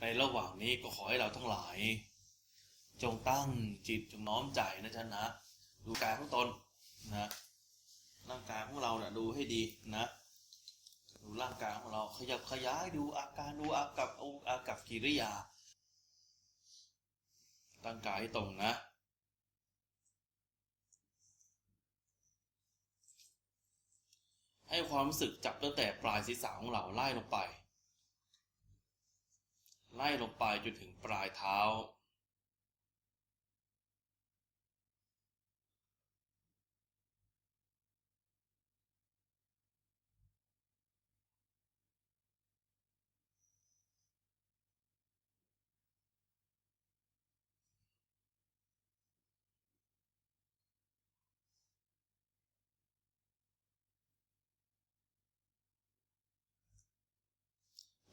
ในระหว่างนี้ก็ขอให้เราทั้งหลายจงตั้งจิตจงน้อมใจนะจ๊ะนะดูกายของตนนะร่างกายของเราเนี่ยดูให้ดีนะดูร่างกายของเราขยับขยายดูอาการดูอากับกิริยาตั้งกายให้ตรงนะให้ความรู้สึกจับตั้งแต่ปลายศีรษะของเราไล่ลงไปจนถึงปลายเท้า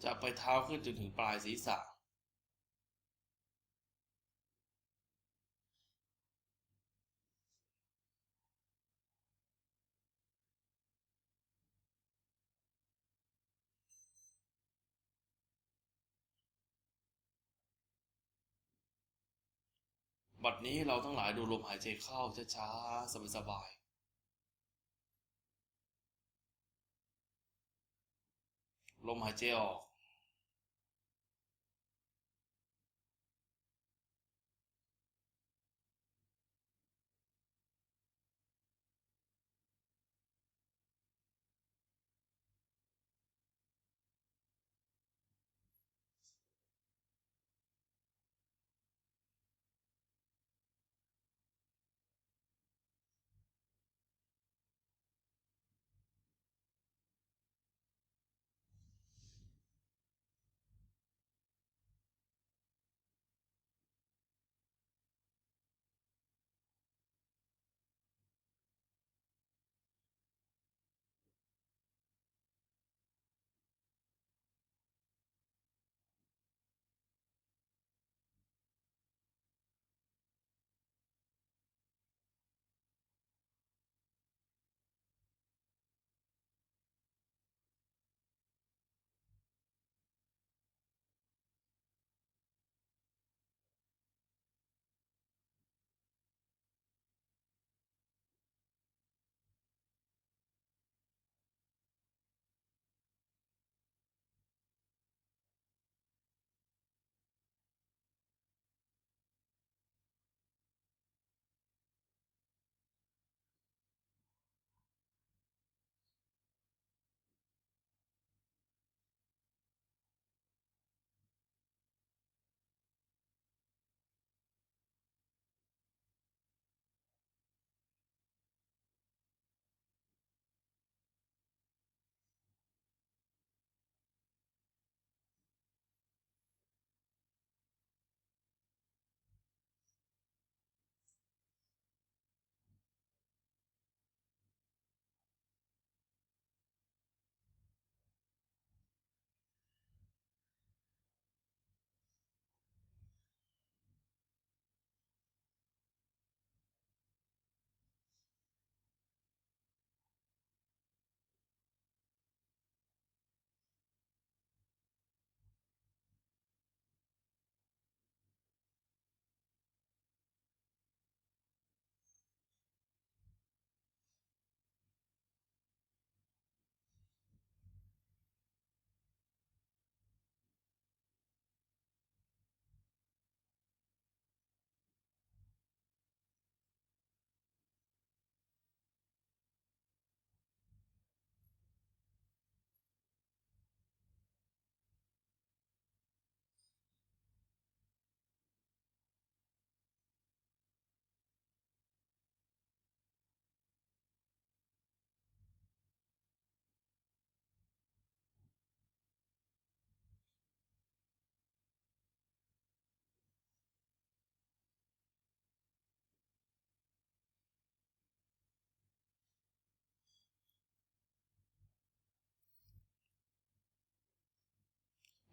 จะไปเท้าขึ้นจนถึงปลายศีรษะบัดนี้เราทั้งหลายดูลมหายใจเข้าช้าๆสบายๆลมหายใจออก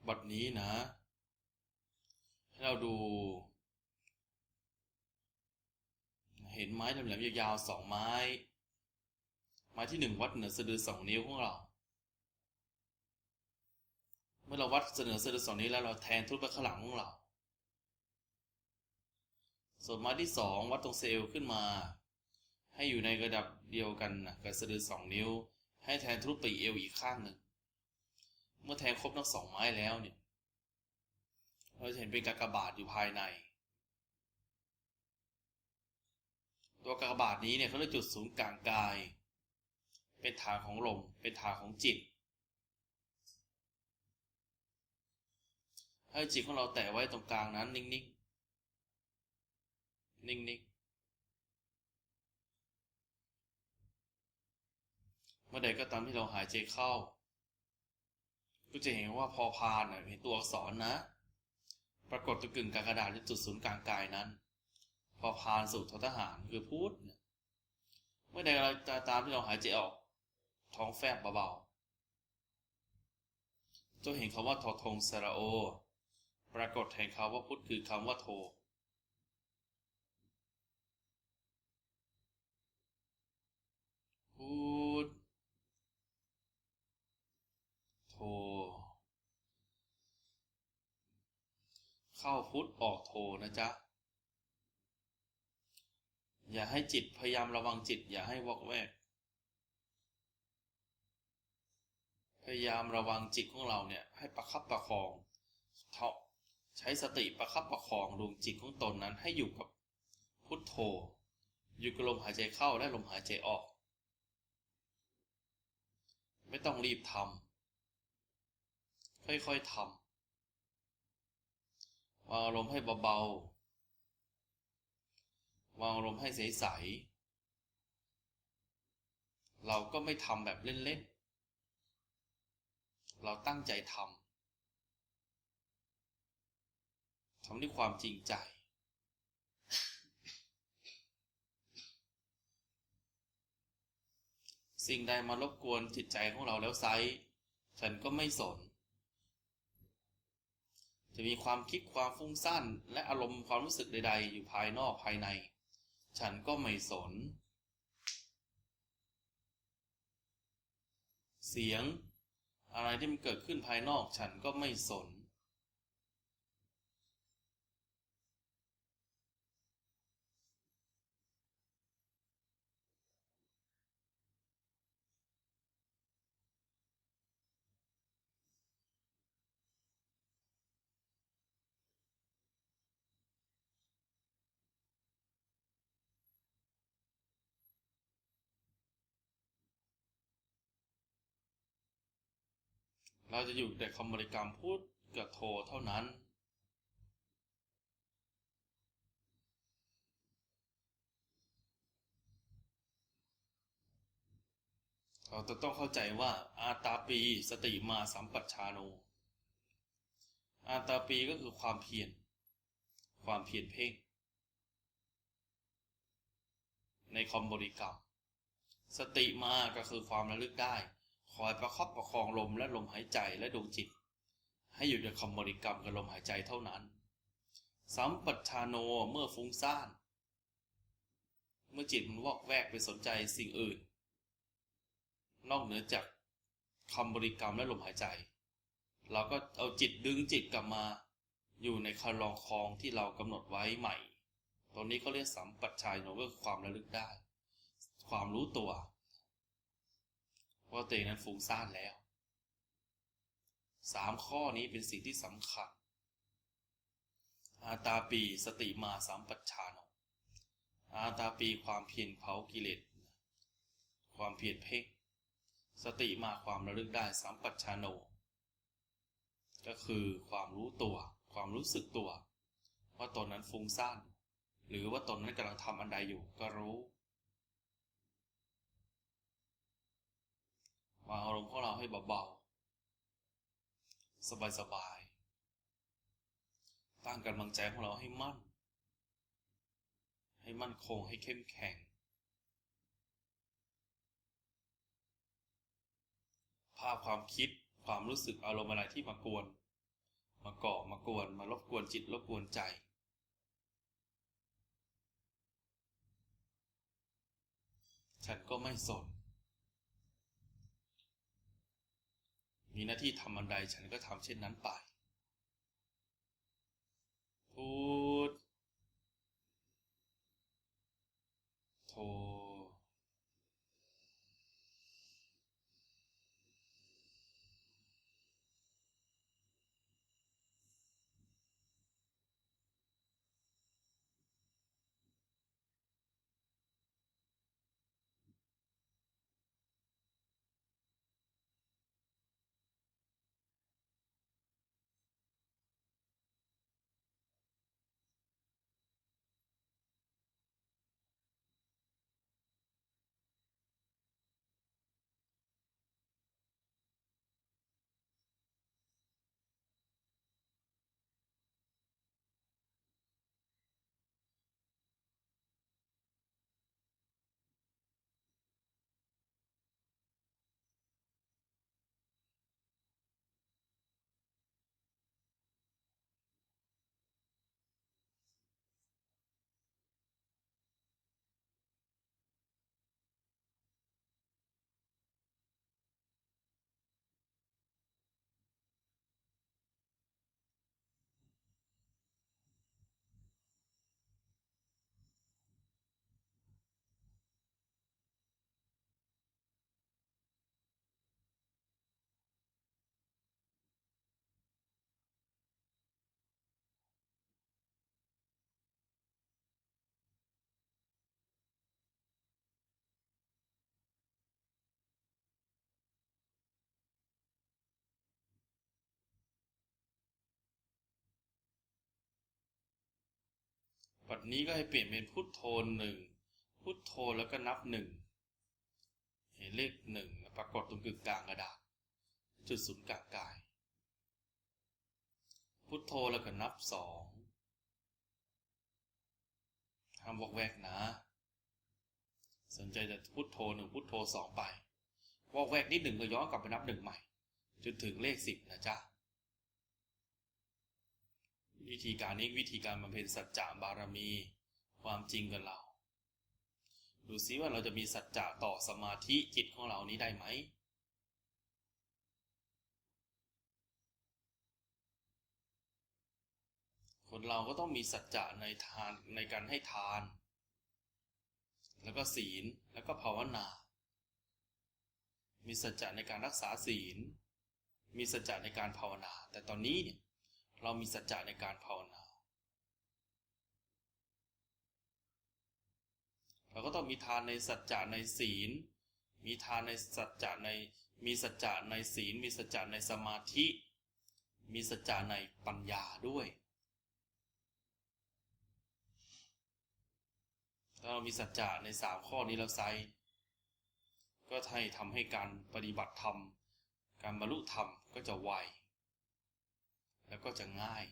บัดนี้นะให้เราดูเห็นไม้แหลมๆยาวๆ2 ไม้ที่1วัดเหนือสะดือ2 นิ้วของเรา เมื่อเราวัดเสนอ2นี้แล้วเราแทนทุบไปข้างหลังของเราส่วนไม้ที่2วัดตรงเซลล์ขึ้นมาให้อยู่ในระดับเดียวกันนะกับสะดือ2 นิ้วให้แทนทุบไปเอวอีกข้างหนึ่งเมื่อแทงครบทั้ง2 ไม้แล้วเนี่ยเราจะเห็นเป็นกากบาทอยู่ภายในตัวกากบาทนี้เนี่ยเขาเรียกจุดศูนย์กลางกายเป็นฐานของลมเป็นฐานของจิตให้จิตของเราแตะไว้ตรงกลางนั้นนิ่งๆนิ่งๆเมื่อใดก็ตามที่เราหายใจเข้าก็จะเห็นว่าพอพานเห็นตัวอักษรนะปรากฏตัวกึ่งกลางกระดาษที่จุดศูนย์กลางกายนั้นพอพานสู่ททหารคือพูดเมื่อใดก็ตามที่เราหายใจออกท้องแฟบเบาๆจะเห็นคำว่าทอทงสระโอปรากฏแทนคำว่าพุทธคือคำว่าโทพุทธโทเข้าพุทธออกโทนะจ๊ะอย่าให้จิตพยายามระวังจิตอย่าให้วอกแวกพยายามระวังจิตของเราเนี่ยให้ประคับประคองใช้สติประคับประคองดวงจิตของตนนั้นให้อยู่กับพุทโธอยู่กับลมหายใจเข้าและลมหายใจออกไม่ต้องรีบทำค่อยๆทำวางอารมณ์ให้เบาๆวางอารมณ์ให้ใสๆเราก็ไม่ทำแบบเล่นๆเราตั้งใจทำด้วยความจริงใจสิ่งใดมารบกวนจิตใจของเราแล้วไซร้ฉันก็ไม่สนจะมีความคิดความฟุ้งซ่านและอารมณ์ความรู้สึกใดๆอยู่ภายนอกภายในฉันก็ไม่สนเสียงอะไรที่มันเกิดขึ้นภายนอกฉันก็ไม่สนเราจะอยู่แต่คำบริกรรมพูดกับโทเท่านั้นเราจะต้องเข้าใจว่าอาตาปีสติมาสัมปัชฌาโนอาตาปีก็คือความเพียรเพ่งในคำบริกรรมสติมาก็คือความระลึกได้คอยประคับประคองลมและลมหายใจและดวงจิตให้อยู่ในคำบริกรรมกับลมหายใจเท่านั้นสัมปัชฌาโนเมื่อฟุ้งซ่านเมื่อจิตมันวอกแวกไปสนใจสิ่งอื่นนอกเหนือจากคำบริกรรมและลมหายใจเราก็เอาจิตดึงจิตกลับมาอยู่ในคลองคลองที่เรากำหนดไว้ใหม่ตรงนี้เขาเรียกสัมปัชฌาโนก็คือความระลึกได้ความรู้ตัวว่าตัวเองนั้นฟุ้งซ่านแล้ว3 ข้อนี้เป็นสิ่งที่สำคัญอาตาปีสติมาสัมปัชฌาโนอาตาปีความเพียรเผากิเลสความเพียรเพ่งสติมาความระลึกได้สัมปัชฌาโนก็คือความรู้ตัวความรู้สึกตัวว่าตนนั้นฟุ้งซ่านหรือว่าตนนั้นกำลังทำอันใดอยู่ก็รู้วางอารมณ์ของเราให้เบาๆสบายๆตั้งกำลังใจของเราให้มั่นคงให้เข้มแข็งภาพความคิดความรู้สึกอารมณ์อะไรที่มากวนมาก่อมากวนมารบกวนจิตรบกวนใจฉันก็ไม่สน มีหน้าที่ทำอันใดฉันก็ทำเช่นนั้นไปพุทโธบัดนี้ก็ให้เปลี่ยนเป็นพุทโธหนึ่งพุทโธแล้วก็นับหนึ่งเห็นเลขหนึ่งปรากฏตรงกึ่งกลางกระดาษจุดศูนย์กลางกายพุทโธแล้วก็นับสองห้ามวอกแวกนะสนใจจะพุทโธหนึ่งพุทโธสองไปวอกแวกนิดหนึ่งก็ย้อนกลับไปนับหนึ่งใหม่จนถึงเลข10นะจ๊ะวิธีการนี้วิธีการบำเพ็ญสัจจะบารมีความจริงกับเราดูซิว่าเราจะมีสัจจะต่อสมาธิจิตของเรานี้ได้ไหมคนเราก็ต้องมีสัจจะในทานในการให้ทานแล้วก็ศีลแล้วก็ภาวนามีสัจจะในการรักษาศีลมีสัจจะในการภาวนาแต่ตอนนี้เนี่ยเรามีสัจจะในการภาวนาเราก็ต้องมีทานในสัจจะในศีลมีทานในสัจจะในมีสัจจะในศีลมีสัจจะในสมาธิมีสัจจะในปัญญาด้วยถ้าเรามีสัจจะใน3ข้อนี้แล้วไซก็ทำให้การปฏิบัติธรรมการบรรลุธรรมก็จะไวแล้วก็จะง่าย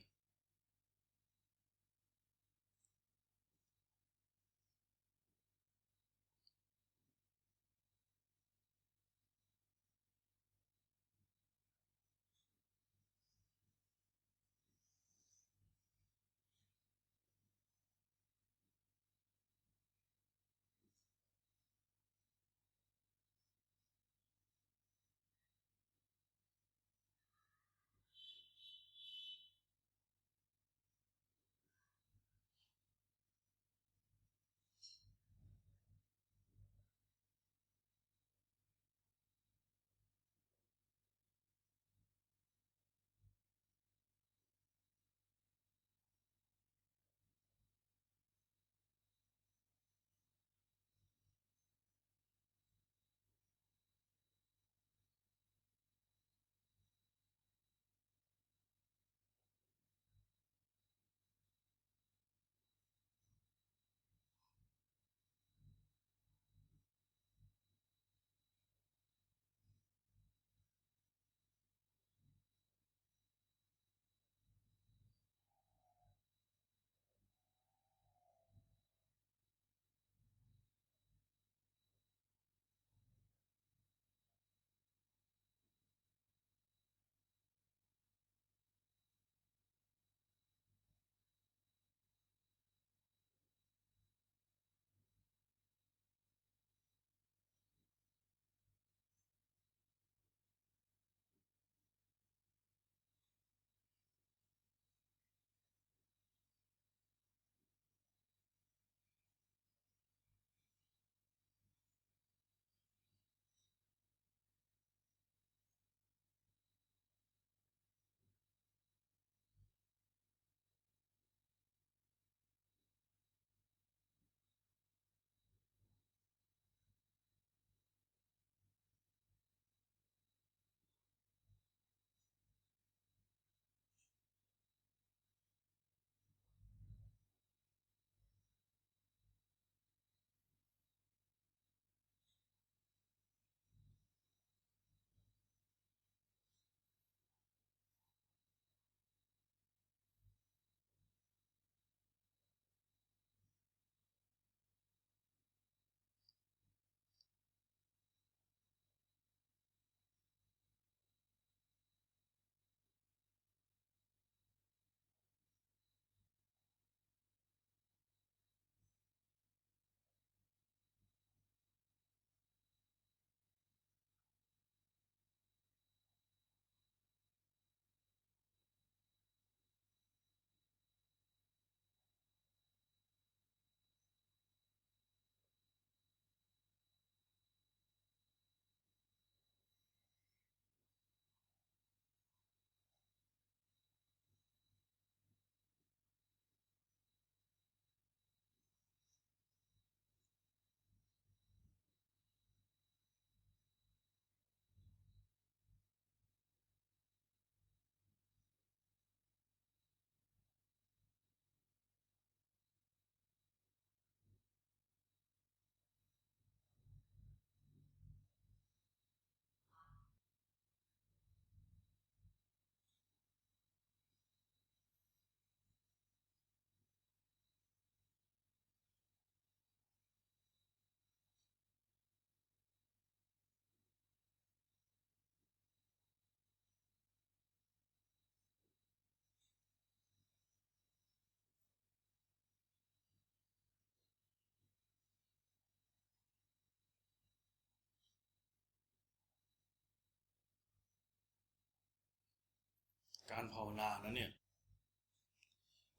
การภาวนาแล้วเนี่ย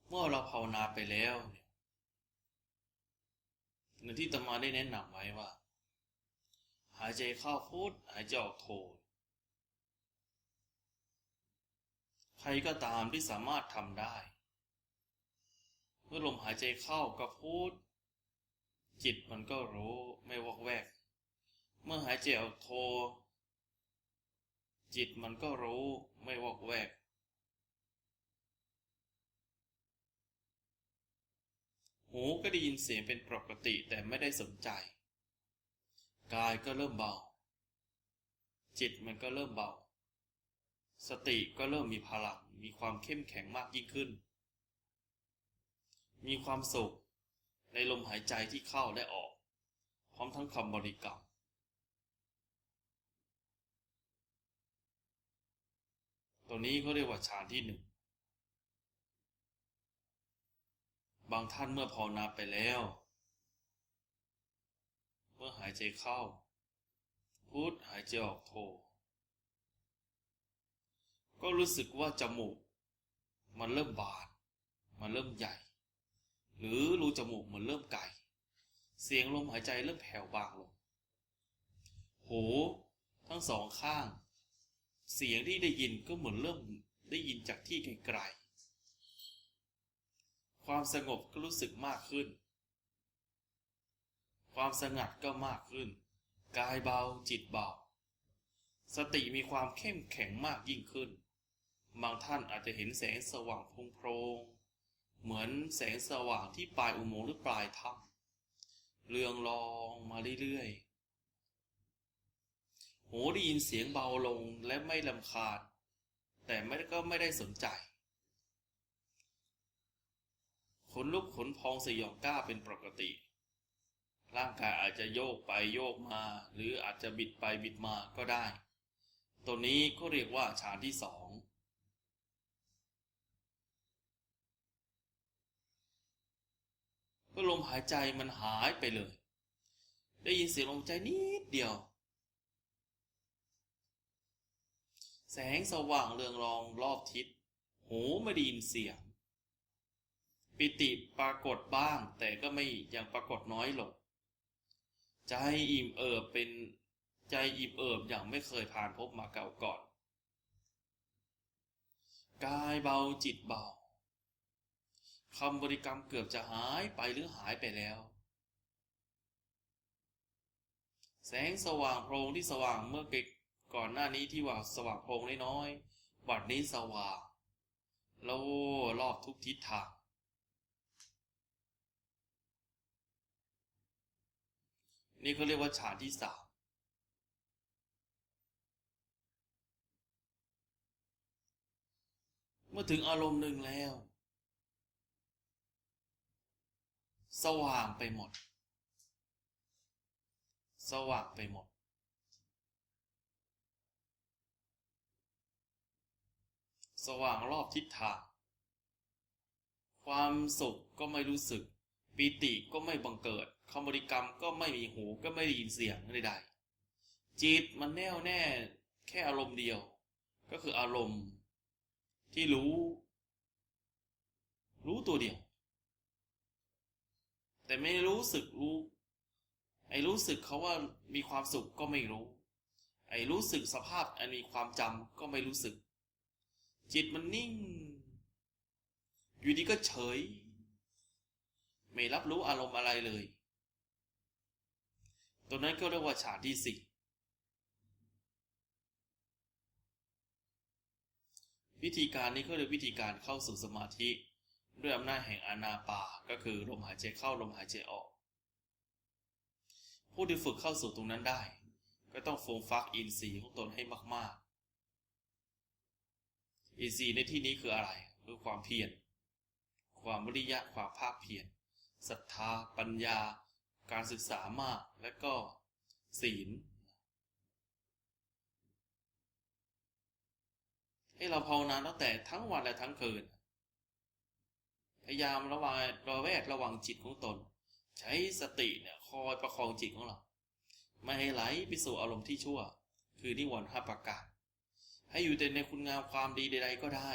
เมื่อเราภาวนาไปแล้วเนี่ยในที่อาตมาได้แนะนำไว้ว่าหายใจเข้าพุทหายใจออกโทใครก็ตามที่สามารถทำได้เมื่อลมหายใจเข้าก็พุทจิตมันก็รู้ไม่วอกแวกเมื่อหายใจออกโทจิตมันก็รู้ไม่วอกแวกหูก็ได้ยินเสียงเป็นปกติแต่ไม่ได้สนใจกายก็เริ่มเบาจิตมันก็เริ่มเบาสติก็เริ่มมีพลังมีความเข้มแข็งมากยิ่งขึ้นมีความสุขในลมหายใจที่เข้าและออกพร้อมทั้งคำบริกรรมตัวนี้เขาเรียกว่าฌานที่หนึ่งบางท่านเมื่อภาวนาไปแล้วเมื่อหายใจเข้าพุทหายใจออกโทก็รู้สึกว่าจมูกมันเริ่มบานมันเริ่มใหญ่หรือรูจมูกมันเริ่มไกลเสียงลมหายใจเริ่มแผ่วบางลงหูทั้งสองข้างเสียงที่ได้ยินก็เหมือนเริ่มได้ยินจากที่ไกลๆความสงบก็รู้สึกมากขึ้นความสงัดก็มากขึ้นกายเบาจิตเบาสติมีความเข้มแข็งมากยิ่งขึ้นบางท่านอาจจะเห็นแสงสว่างโพลงๆเหมือนแสงสว่างที่ปลายอุโมงค์หรือปลายถ้ำเรืองรองมาเรื่อยๆหูได้ยินเสียงเบาลงและไม่รำคาญแต่ก็ไม่ได้สนใจขนลุกขนพองสยองกล้าเป็นปกติร่างกายอาจจะโยกไปโยกมาหรืออาจจะบิดไปบิดมาก็ได้ตัวนี้ก็เรียกว่าฌานที่สองก็ลมหายใจมันหายไปเลยได้ยินเสียงลมหายใจนิดเดียวแสงสว่างเรืองรองรอบทิศหูไม่ได้ยินเสียงปิติปรากฏบ้างแต่ก็ไม่ยังปรากฏน้อยลงใจอิ่มเอิบเป็นใจอิ่มเอิบอย่างไม่เคยผ่านพบมาเก่าก่อนกายเบาจิตเบาคำบริกรรมเกือบจะหายไปหรือหายไปแล้วแสงสว่างโพลงที่สว่างเมื่อก่อนหน้านี้ที่ว่าสว่างโพลงน้อยๆบัดนี้สว่างแล้วรอบทุกทิศทางนี่เขาเรียกว่าฌานที่สามเมื่อถึงอารมณ์หนึ่งแล้วสว่างไปหมดสว่างไปหมดสว่างรอบทิศทางความสุขก็ไม่รู้สึกปิติก็ไม่บังเกิดคำบริกรรมก็ไม่มีหูก็ไม่ได้ยินเสียงใดๆจิตมันแน่วแน่แค่อารมณ์เดียวก็คืออารมณ์ที่รู้ตัวเดียวแต่ไม่รู้สึกรู้ไอ้รู้สึกเขาว่ามีความสุขก็ไม่รู้ไอ้รู้สึกสภาพอันมีความจำก็ไม่รู้สึกจิตมันนิ่งอยู่ดีก็เฉยไม่รับรู้อารมณ์อะไรเลยตัวนั้นก็เรียกว่าฌานที่สี่วิธีการนี้ก็เรียกวิธีการเข้าสู่สมาธิด้วยอำนาจแห่งอานาปาก็คือลมหายใจเข้าลมหายใจออกผู้ที่ฝึกเข้าสู่ตรงนั้นได้ก็ต้องฟูมฟักอินทรีย์ของตนให้มากๆอินทรีย์ในที่นี้คืออะไรคือความเพียรความวิริยะความภาคเพียรศรัทธาปัญญาการศึกษามากและก็ศีลให้เราภาวนาตั้งแต่ทั้งวันและทั้งคืนพยายามระแวดระวังจิตของตนใช้สติเนี่ยคอยประคองจิตของเราไม่ให้ไหลไปสู่อารมณ์ที่ชั่วคือนิวรณ์5ประการพ ให้อยู่แต่ในคุณงามความดีใดๆก็ได้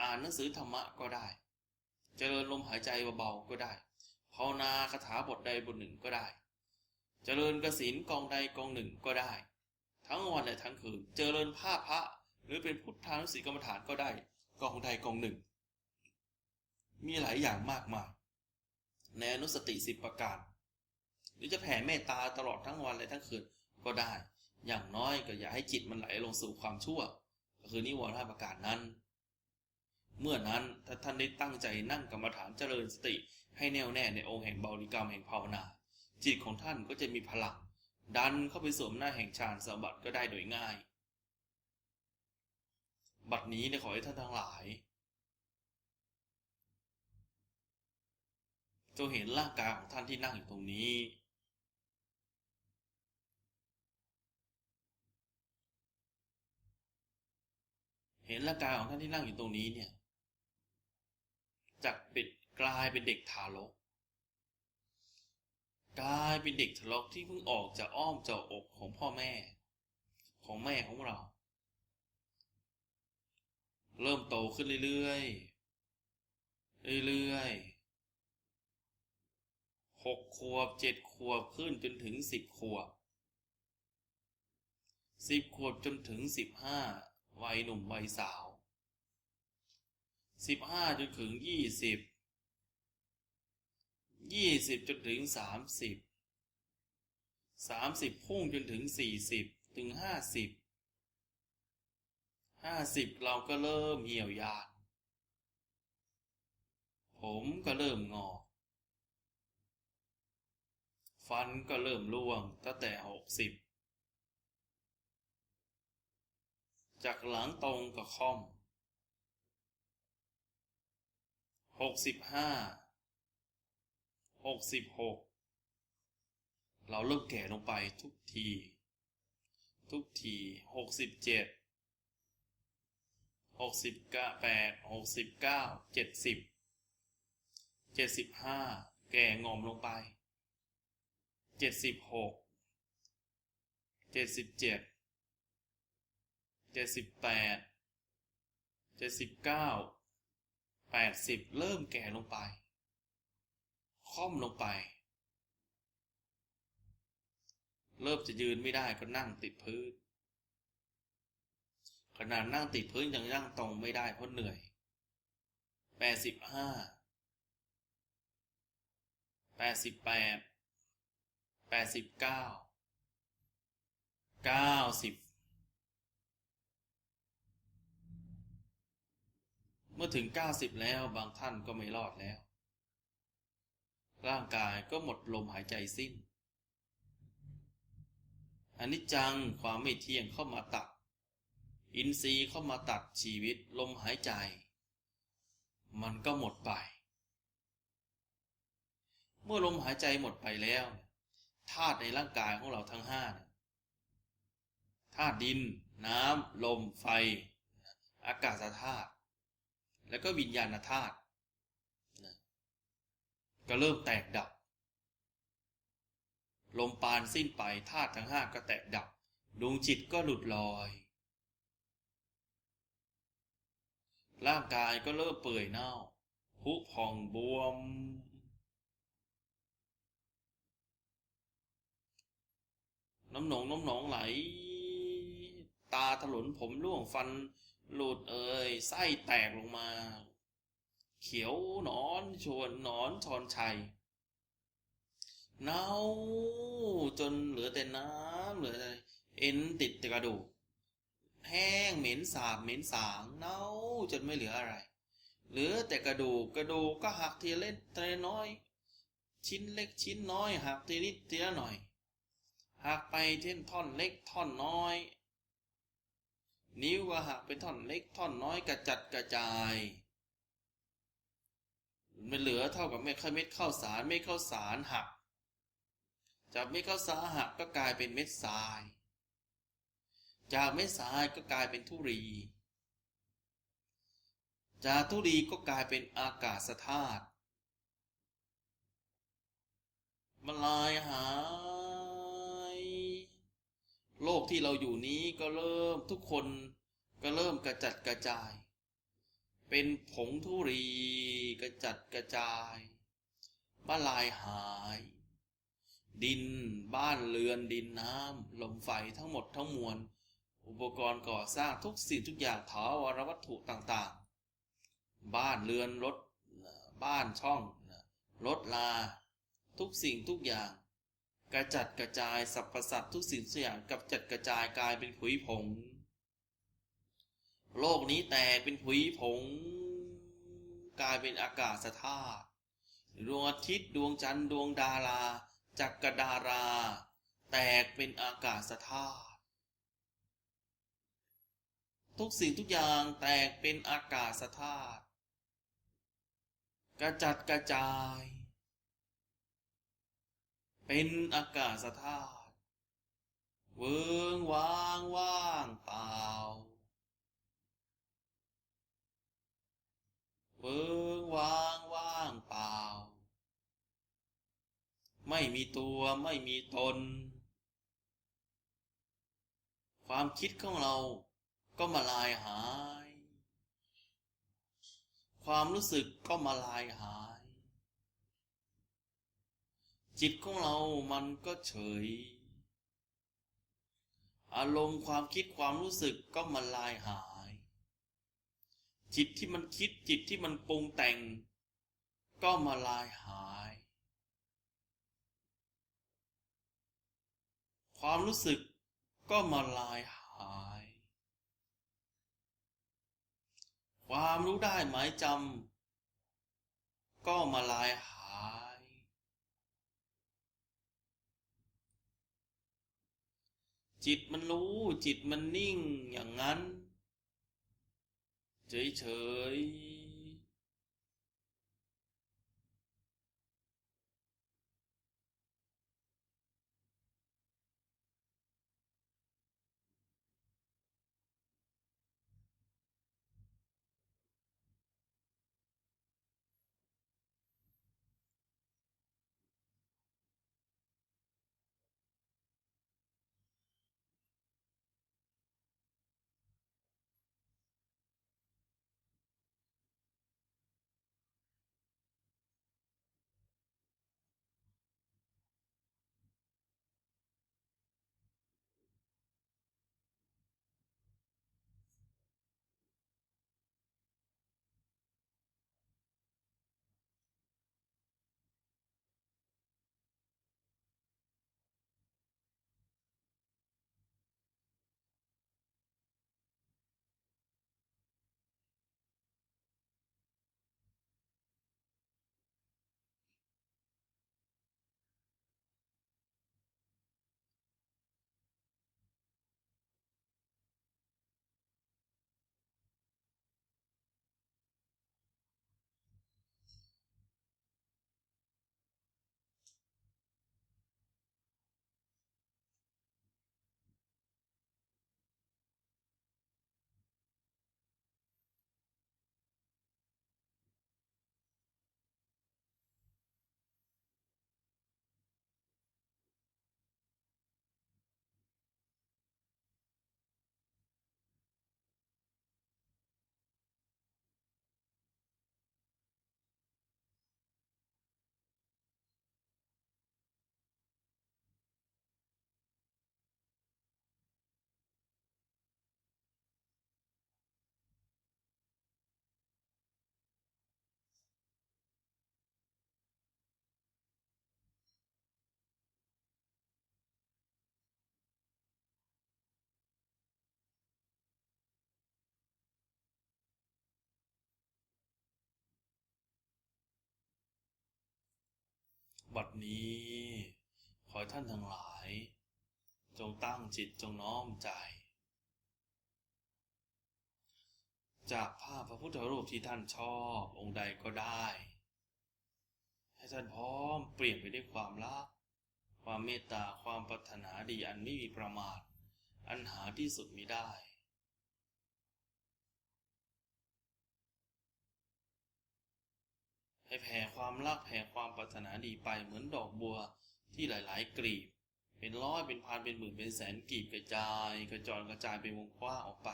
อ่านหนังสือธรรมะก็ได้เจริญลมหายใจเบาๆก็ได้ภาวนาคาถาบทใดบทหนึ่งก็ได้เจริญกสิณกองใดกองหนึ่งก็ได้ทั้งวันและทั้งคืนเจริญผ้าพระหรือเป็นพุทธานุสติกรรมฐานก็ได้กองใดกองหนึ่งมีหลายอย่างมากมายในอนุสติ10 ประการหรือจะแผ่เมตตาตลอดทั้งวันและทั้งคืนก็ได้อย่างน้อยก็อย่าให้จิตมันไหลลงสู่ความชั่วก็คือนิวรณ์5 ประการนั้นเมื่อนั้นถ้าท่านได้ตั้งใจนั่งกรรมฐานเจริญสติให้แน่วแน่ในองค์แห่งบริกรรมแห่งภาวนาจิตของท่านก็จะมีพลังดันเข้าไปสวมหน้าแห่งฌานสมบัติก็ได้โดยง่ายบัดนี้ขอให้ท่านทั้งหลายจงเห็นร่างกายของท่านที่นั่งอยู่ตรงนี้เห็นร่างกายของท่านที่นั่งอยู่ตรงนี้เนี่ยจากเป็นกลายเป็นเด็กทารกกลายเป็นเด็กทารกที่เพิ่งออกจากอ้อมจากอกของพ่อแม่ของแม่ของเราเริ่มโตขึ้นเรื่อยๆ6 ขวบ7 ขวบขึ้นจนถึง10 ขวบ10 ขวบจนถึง15วัยหนุ่มวัยสาว15จนถึง20จนถึง30พุ่งจนถึง40ถึง50เราก็เริ่มเหี่ยวยานผมก็เริ่มงอกฟันก็เริ่มร่วงตั้งแต่60จากหลังตรงกับค่อม65 66เราเริ่มแก่ลงไปทุกที67 68 69 70 75แก่งอมลงไป76 77 78 79 80เริ่มแก่ลงไปค่อมลงไปเริ่มจะยืนไม่ได้ก็นั่งติดพื้นขนาดนั่งติดพื้นยังนั่งตรงไม่ได้เพราะเหนื่อย85 88 89 90เมื่อถึง90แล้วบางท่านก็ไม่รอดแล้วร่างกายก็หมดลมหายใจสิ้นอนิจจังความไม่เที่ยงเข้ามาตัดอินทรีย์เข้ามาตัดชีวิตลมหายใจมันก็หมดไปเมื่อลมหายใจหมดไปแล้วธาตุในร่างกายของเราทั้ง5ธาตุดินน้ำลมไฟอากาศธาตุแล้วก็วิญญาณธาตุก็เริ่มแตกดับลมปราณสิ้นไปธาตุทั้ง5ก็แตกดับดวงจิตก็หลุดลอยร่างกายก็เริ่มเปื่อยเน่าผุพองบวมน้ำหนองไหลตาถลนผมร่วงฟันหลุดไส้แตกลงมาเขียวหนอนชวนหนอนชอนชัยเน่าจนเหลือแต่น้ำเหลือแต่เอ็นติดแต่กระดูกแห้งเหม็นสาบเหม็นสางเน่าจนไม่เหลืออะไรเหลือแต่กระดูกก็หักทีละเล็กทีละน้อยชิ้นเล็กชิ้นน้อยหักทีนิดทีละหน่อยหักไปเช่นท่อนเล็กท่อนน้อยนิ้วก็หักเป็นท่อนเล็กท่อนน้อยกระจัดกระจายมันเหลือเท่ากับเม็ดข้าวสารเม็ดข้าวสารหักจากเม็ดข้าวสารหักก็กลายเป็นเม็ดทรายจากเม็ดทรายก็กลายเป็นธุลีจากธุลีก็กลายเป็นอากาศธาตุมันลายหาย โลกที่เราอยู่นี้ก็เริ่มทุกคนก็เริ่มกระจัดกระจายเป็นผงธุลีกระจัดกระจายละลายหายดินบ้านเรือนดินน้ำลมไฟทั้งหมดทั้งมวลอุปกรณ์ก่อสร้างทุกสิ่งทุกอย่างถาวรวัตถุต่างๆบ้านเรือนรถบ้านช่องรถลาทุกสิ่งทุกอย่างกระจัดกระจายสรรพสัตว์ทุกสิ่งทุกอย่างกระจัดกระจายกลายเป็นผุยผงโลกนี้แตกเป็นผุยผงกลายเป็นอากาศธาตุดวงอาทิตย์ดวงจันทร์ดวงดาราจักรดาราแตกเป็นอากาศธาตุทุกสิ่งทุกอย่างแตกเป็นอากาศธาตุกระจัดกระจายเป็นอากาศธาตุเวิ้งว้างว่างเปล่าเวิ้งว้างว่างเปล่าไม่มีตัวไม่มีตนความคิดของเราก็มาลายหายความรู้สึกก็มาลายหายจิตของเรามันก็เฉยอารมณ์ความคิดความรู้สึกก็มาลายหายจิตที่มันคิดจิตที่มันปรุงแต่งก็มาลายหายความรู้สึกก็มาลายหายความรู้ได้หมายจำก็มาลายหายจิตมันรู้จิตมันนิ่งอย่างนั้นเฉยบัดนี้ขอให้ท่านทั้งหลายจงตั้งจิตจงน้อมใจจากภาพพระพุทธรูปที่ท่านชอบองค์ใดก็ได้ให้ท่านพร้อมเปลี่ยนไปด้วยความรักความเมตตาความปรารถนาดีอันไม่มีประมาทอันหาที่สุดมิได้ให้แผ่ความรักแผ่ความปรารถนาดีไปเหมือนดอกบัวที่หลายๆกลีบ เป็นร้อยเป็นพันเป็นหมื่นเป็นแสนกีบกระจายกระจรกระจายเป็นวงกว้างออกไป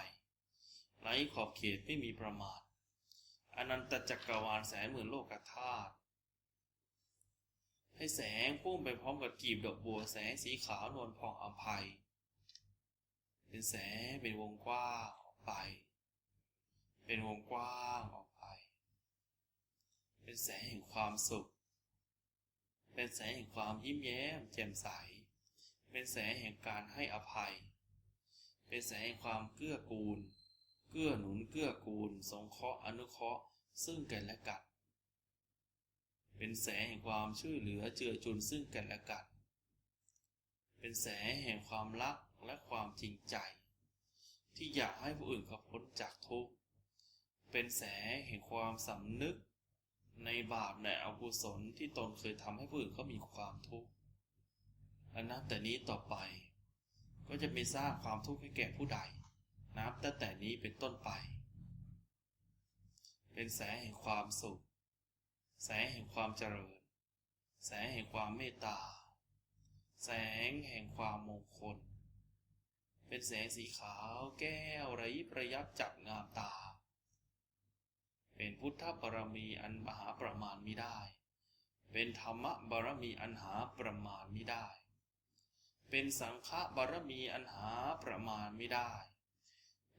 ไร้ขอบเขตไม่มีประมาณอนันตจักรวาลแสนหมื่นโลกธาตุให้แสงพุ่งไปพร้อมกับกีบดอกบัวแสงสีขาวนวลผ่องอภัยเป็นแสงเป็นวงกว้างออกไปเป็นวงกว้างออกไปเป็นแสงแห่งความสุขเป็นแสงแห่งความยิ้มแย้มแจ่มใสเป็นแสงแห่งการให้อภัยเป็นแสงแห่งความเกื้อกูลเกื้อหนุนเกื้อกูลสงเคราะห์อนุเคราะห์ซึ่งกันและกันเป็นแสงแห่งความช่วยเหลือเจือจุนซึ่งกันและกันเป็นแสงแห่งความรักและความจริงใจที่อยากให้ผู้อื่นเขาพ้นจากทุกข์เป็นแสงแห่งความสำนึกในบาปในอกุศลที่ตนเคยทำให้ผู้อื่นเขามีความทุกข์และนับแต่นี้ต่อไปก็จะไม่สร้างความทุกข์ให้แก่ผู้ใดนับตั้งแต่นี้เป็นต้นไปเป็นแสงแห่งความสุขแสงแห่งความเจริญแสงแห่งความเมตตาแสงแห่งความมงคลเป็นแสงสีขาวแก้วระยิบระยับจับงามตาเป็นพุทธบารมีอันมหาประมาณมิได้เป็นธรรมบารมีอันหาประมาณมิได้เป็นสังฆบารมีอันหาประมาณมิได้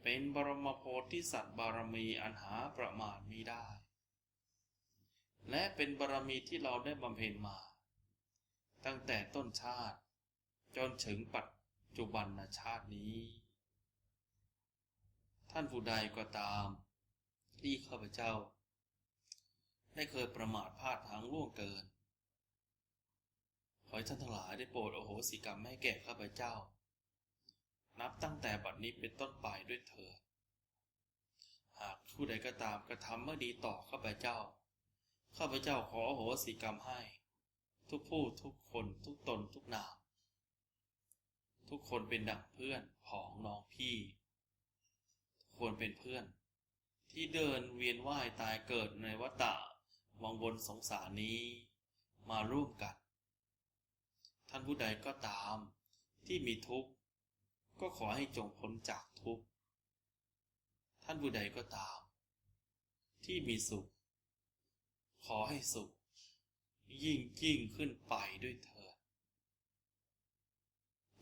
เป็นบรมโพธิสัตว์บารมีอันหาประมาณมิได้และเป็นบารมีที่เราได้บำเพ็ญมาตั้งแต่ต้นชาติจนถึงปัจจุบันชาตินี้ท่านผู้ใดก็ตามที่ข้าพเจ้าได้เคยประมาทพลาดพลั้งล่วงเกินขอให้ท่านทั้งหลายได้โปรดอโหสิกรรมให้แก่ข้าพเจ้านับตั้งแต่บัดนี้เป็นต้นไปด้วยเถิดหากผู้ใดก็ตามกระทำไม่ดีต่อข้าพเจ้าข้าพเจ้าขออโหสิกรรมให้ทุกผู้ทุกคนทุกตนทุกนามทุกคนเป็นดั่งเพื่อนของน้องพี่ทุกคนเป็นเพื่อนที่เดินเวียนว่ายตายเกิดในวัฏวังวนสงสารนี้มาร่วมกันท่านผู้ใดก็ตามที่มีทุกข์ก็ขอให้จงพ้นจากทุกข์ท่านผู้ใดก็ตามที่มีสุขขอให้สุขยิ่งขึ้นไปด้วยเถิด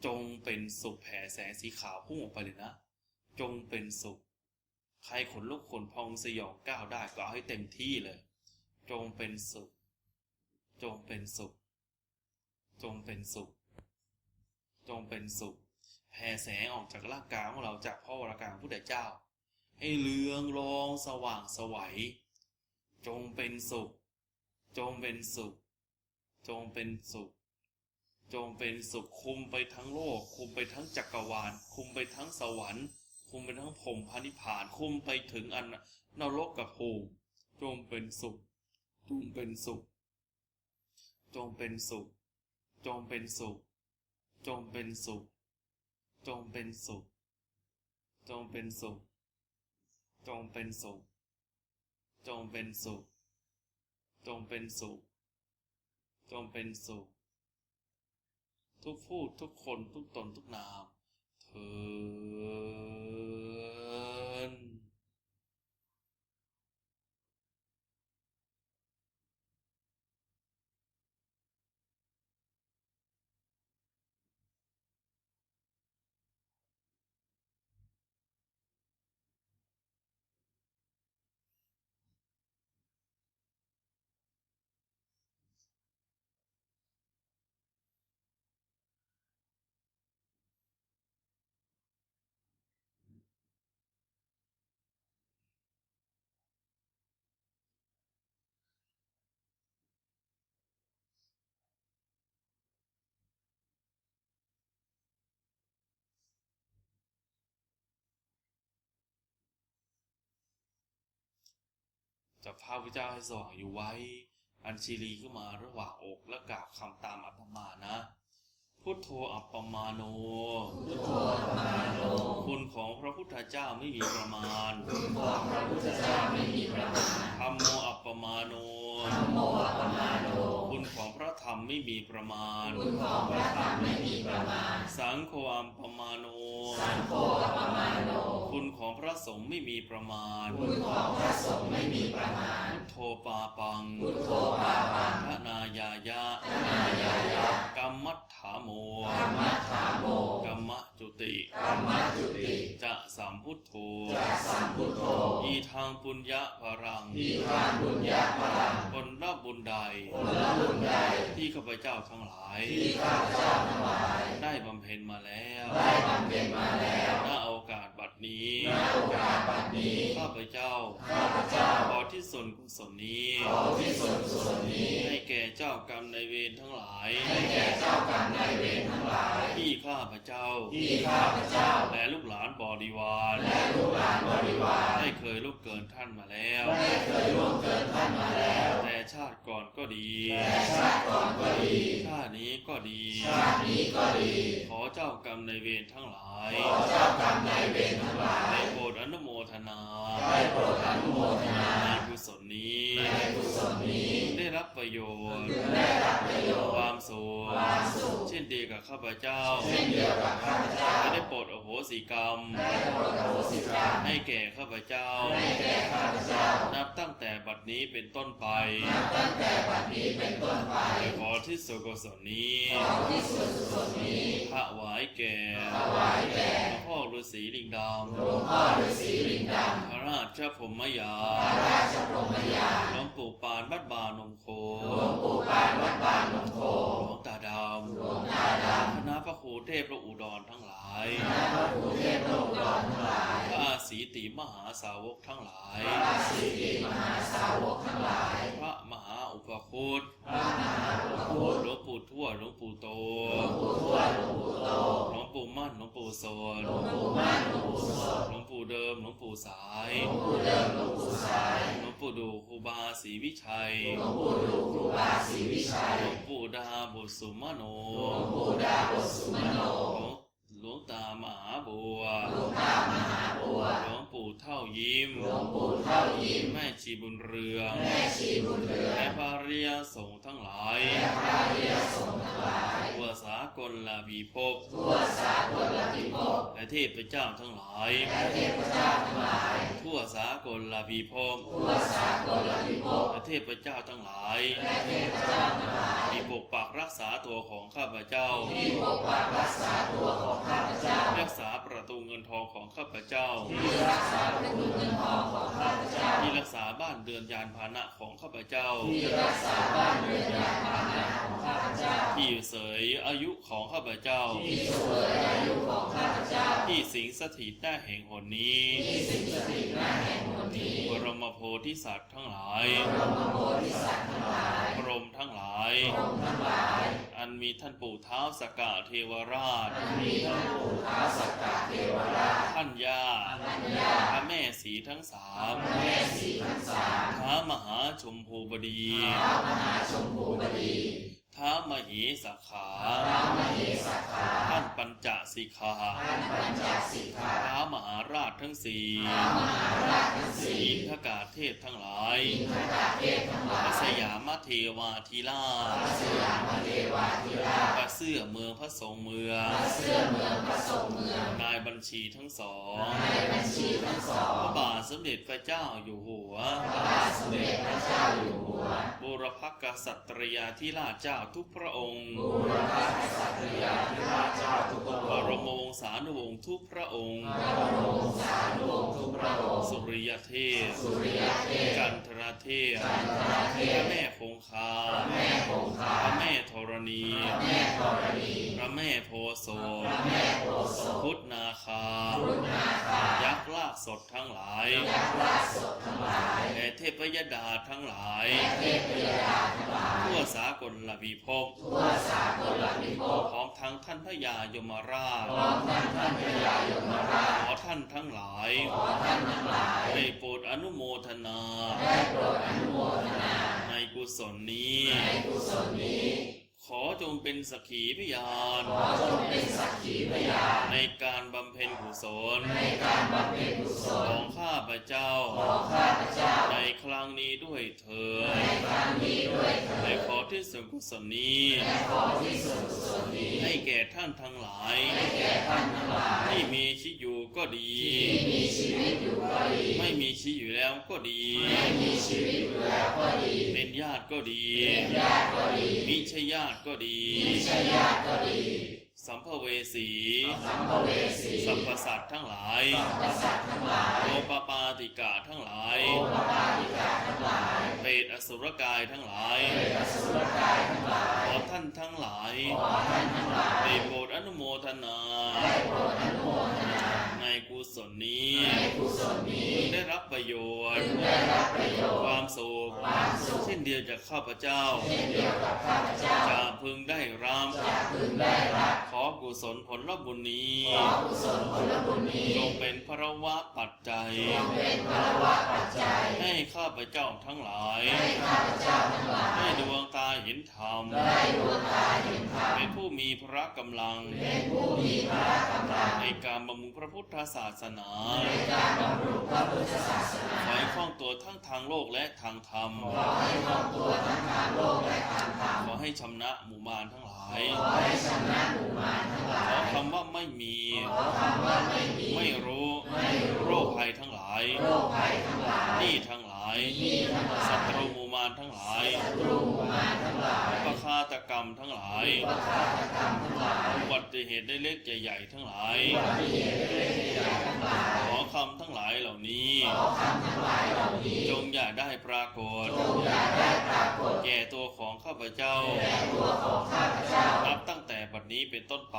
จงเป็นสุขแผ่แสงสีขาวพุ่งออกไปเลยนะจงเป็นสุขใครขนลุกขนพองสยองก้าวได้ก็เอาให้เต็มที่เลยจงเป็นสุขจงเป็นสุขจงเป็นสุขจงเป็นสุขแผ่แสงออกจากร่างกายของเราจากพระวรากายของพระพุทธเจ้าให้เรืองรองสว่างไสวจงเป็นสุขจงเป็นสุขจงเป็นสุขจงเป็นสุขคุมไปทั้งโลกคุมไปทั้งจักรวาลคุมไปทั้งสวรรค์คุมไปทั้งพรหมพระนิพพานคุมไปถึงนรกกับภูมิจงเป็นสุขจงเป็นสุขจงเป็นสุขจงเป็นสุขจงเป็นสุขจงเป็นสุขจงเป็นสุขจงเป็นสุขจงเป็นสุขจงเป็นสุขจงเป็นสุขทุกผู้ทุกคนทุกตนทุกนามเถิด จับพระพุทธเจ้าให้สว่างอยู่ไว้อัญชีลีขึ้นมาระหว่างอกและกราบคำตามอาตมานะพุทโธอัปปมาโนพุทโธอัปปมาโนคุณของพระพุทธเจ้าไม่มีประมาณคุณของพระพุทธเจ้าไม่มีประมาณธัมโมอัปปมาโนธัมโมอัปปมาโนคุณของพระธ รมไม่มีประมาณคุณของพระธรรมไม่มีประมาณสังโฆอัมปมาโนสังโฆอัปปมาโนคุณของพระสงฆ์ไม่มีประมาณคุณของพระสงฆ์ไม่มีประมาณพุทโธปาปังพุทโธปาปังทนายายะทนายายะกัมมัฏฐาโมกัมมัฏฐาโมกัมมะจุติกัมมะจุติจะสัมพุทโธจะสัมพุทโธอีทางปุญญะภรังอีทางปุญญะภรังผลละบุญใดที่ข้าพเจ้าทั้งหลายได้บำเพ็ญมาแล้วณโอกาสบัดนี้ข้าพเจ้าขอที่ส่วนกุศลนี้ให้แก่เจ้ากรรมนายเวรทั้งหลายที่ข้าพเจ้าและลูกหลานบริวารได้เคยล่วงเกินท่านมาแล้วแต่ชาติก่อนก็ดีชาตินี้ก็ดีขอเจ้ากรรมนายเวรทั้งหลายได้โปรดอนุโมทนาในกุศลนี้ได้รับประโยชน์ความสุขเช่นเดียวกับข้าพเจ้าได้โปรดอโหสิกรรมให้แก่ข้าพเจ้านับตั้งแต่บัดนี้เป็นต้นไปขอที่สุกุศลนี้ถวายแก่หลวงพ่อฤาษีลิงดำพระราชพรหมยานหลวงปู่ปานวัดบานงโคหลวงตาดำคณะพระครูเทพพระอุดรทั้งหลายพระอาสีติมหาสาวกทั้งหลายพระมหาอุปคุตหลวงปู่ทวดหลวงปู่โตหลวงปู่มั่นหลวงปู่โสดหลวงปู่เดิมหลวงปู่สายหลวงปู่ดูครูบาศรีวิชัยหลวงปู่ดาบุตรสุมโนหลวงตามหาบัวหลวงปู่เท่ายิ้มแม่ชีบุญเรืองและพระอริยสงฆ์ทั้งหลายทั่วสากลละพิภพและเทพเจ้าทั้งหลายทั่วสากลละพิภพและเทพเจ้าทั้งหลายที่ปกปักรักษาตัวของข้าพเจ้ารักษาประตูเงินทองของข้าพเจ้าที่รักษาบ้านเรือนยานพาหนะของข้าพเจ้าที่เสยอายุของข้าพเจ้าที่สิงสถิตหน้าแห่งหนนี้บรมโพธิสัตว์ทั้งหลายพรหมทั้งหลายอันมีท่านปู่ท้าวสักกะเทวราชท่านย่าพระแม่สีทั้งสามท้ามหาชมพูบดีท้ามเหสักขาท่านปัญจสิกขาท้ามหาราชทั้งสี่อินทกาเทพทั้งหลายสยามเทวาธิราชพระเสื้อเมืองพระทรงเมืองนายบัญชีทั้งสองพระบาทสมเด็จพระเจ้าอยู่หัวบูรพกษัตริยาธิราชเจ้าทุกพระองค์บรมวงศานุวงศ์ทุกพระองค์สุริยเทพจันทรเทพพระแม่คงคาพระแม่ธรณีพระแม่โพธิ์โสพุทธนาคายักษ์ลากสดทั้งหลายและเทพยดาทั้งหลายทั่วสากลละพิภพพร้อมทั้งท่านพญายมราชขอท่านทั้งหลายได้โปรดอนุโมทนาในกุศลนี้ข ขอจงเป็นสักขีพยาน ขอจงเป็นสักขีพยาน ในการบำเพ็ญกุศล ในการบำเพ็ญกุศ ข ล องข้าพเจ้า ของข้าพเจ้า ในครั้งนี้ด้วยเถิด ในครั้งนี้ด้วยเถิด และขอที่ส่วนกุศลนี้ และขอที่ส่วนกุศลนี้ ให้แก่ท่านทั้งหลาย ให้แก่ท่านทั้งหลาย ที่มีชีวิตอยู่ก็ดี ที่มีชีวิตอยู่ก็ดี ไม่มีชีวิตอยู่แล้วก็ดี ไม่มีชีวิตอยู่แล้วก็ดี เป็นญาติก็ดี เป็นญาติก็ดี มิใช่ญาติก็ดี ไม่ใช่ญาติก็ดี สัมภเวสี สัมภเวสี สรรพสัตว์ทั้งหลาย สรรพสัตว์ทั้งหลาย โอปปาติกาทั้งหลาย โอปปาติกาทั้งหลาย เปรตอสุรกายทั้งหลาย เปรตอสุรกายทั้งหลาย ขอท่านทั้งหลาย ขอท่านทั้งหลาย ได้โปรดอนุโมทนา ได้โปรดอนุโมทนา ในกุศลนี้ ในกุศลนี้ พึงได้รับประโยชน์ พึงได้รับประโยชน์ ความสุข ความสุข เช่นเดียวจากข้าพเจ้า เช่นเดียวกับข้าพเจ้า จะพึงได้รับ จะพึงได้รับ ขอกุศลผลบุญนี้ ขอกุศลผลบุญนี้ จงเป็นพระวะปัจจัย จงเป็นภรวะปัจจัย ให้ข้าพเจ้าทั้งหลาย ให้ข้าพเจ้าทั้งหลาย ได้ดวงตาเห็นธรรม ได้ดวงตาเห็นธรรม เป็นผู้มีพระกำลัง เป็นผู้มีพระกำลัง ในการบำรุงพระพุทธศาสนา ในการบำรุงพระพุทธศาสนา ขอให้คล่องตัวทั้งทางโลกและทางธรรม ขอให้คล่องตัวทั้งทางโลกและทางธรรม ขอให้ชำนะหมู่มารทั้งหลาย ขอให้ชนะหมู่มารทั้งหลา ขอย คำว่าไม่มี ขอคำว่าไม่มี ไม่รู้ ไม่รู้ โรคภัยทั้งหลาย โรคภัยทั้งหลาย หนี้ทั้งหลาย หนี้ทั้งหลาย ศัตรูหมู่มารทั้งหลาย ศัตรูหมู่มารทั้งหลาย ประฆาตกรรมทั้งหลาย ประฆาตกรรมทั้งหลาย อุบัติเหตุได้เล็กใหญ่ๆทั้งหลาย อุบัติเหตุเล็กๆใหญ่ๆทั้งหลาย ขอคำทั้งหลายเหล่านี้ ขอคำทั้งหลายเหล่านี้ จงอย่าได้ปรากฏ จงอย่าได้ปรากฏ แก่ตัวของข้าพเจ้า แก่ตัวของข้าพเจ้า นับตั้งแต่บัดนี้เป็นต้นไป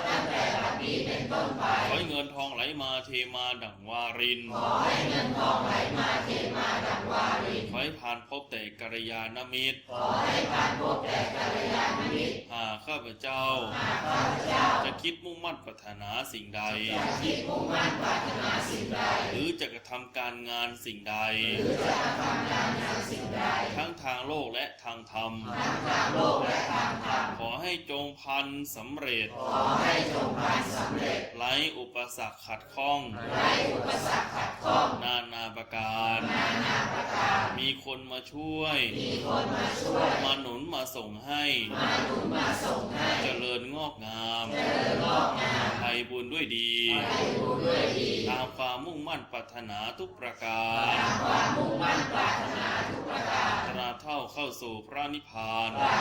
ตั้งแต่บัดนี้เป็นต้นไป ขอให้เงินทองไหลมาเทมาดั่งวาริน ขอให้เงินทองไหลมาเทมาดังวารี ขอให้ผ่านพบแต่กัลยาณมิตร ขอให้ผ่านพบแต่กัลยาณมิตร หากข้าพเจ้า หากข้าพเจ้า จะคิดมุ่งมั่นปรารถนาสิ่งใด จะคิดมุ่งมั่นปรารถนาสิ่งใด หรือจะกระทำการงานสิ่งใด หรือจะทำการงานสิ่งใด ทั้งทางโลกและทางธรรม ทั้งทางโลกและทางธรรม ขอให้จงพันสำเร็จ ขอให้จงผ่านสำเร็จ ไร้อุปสรรคขัดข้อง ไร้อุปสรรคขัดข้อง นานาประการ นานาประการ มีคนมาช่วย มีคนมาช่วย มาหนุนมาส่งให้ มาหนุนมาส่งให้ เจริญงอกงาม เจริญงอกงาม ไทยบุญด้วยดี ให้บุญด้วยดี ตามความมุ่งมั่นปรารถนาทุกประการ ตามความมุ่งมั่นปรารถนาทุกประการ ตราเท่าเข้าสู่พระนิพพาน ตรา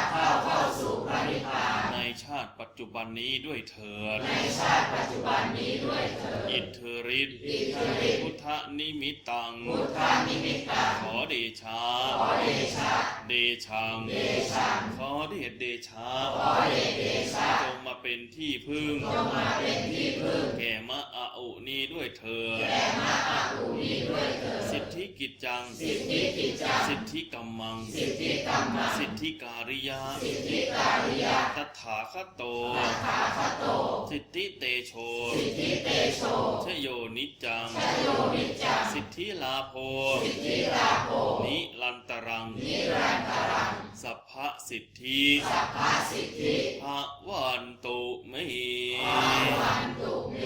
เข้าสู่พระนิพพาน ในชาติปัจจุบันนี้ด้วยเถิด ในชาติปัจจุบันนี้ด้วยเถิด อิทธิฤทธิ์ อิทธิฤทธิ์ พุทธนิมิตตัง พุทธานิมิตตัง ขอเดชะ ขอเดชะ เดชัง เดชัง ขอเดชเดชะ ขอเดชเดชะ จงมาเป็นที่พึ่ง จงมาเป็นที่พึ่ง แก่มะอาอุนี้ด้วยเถิด แก่มาอาอุนี้ด้วยเถิด สิทธิกิจจัง สิทธิกิจจัง สิทธิกัมมัง สิทธิกรรมัง สิทธิการิยะ สิทธิการิยะ ตถาคตโต ตถาคตโต สิทธิเตโช สิทธิเตโช ชโยนิจจัง ชโยนิจจัง สิทธิลาโภ สิทธิราโภ นิลันตรัง นิรันตรัง สัพพะสิทธิ สัพพะสิทธิ ภะวันตุเม วันตุเม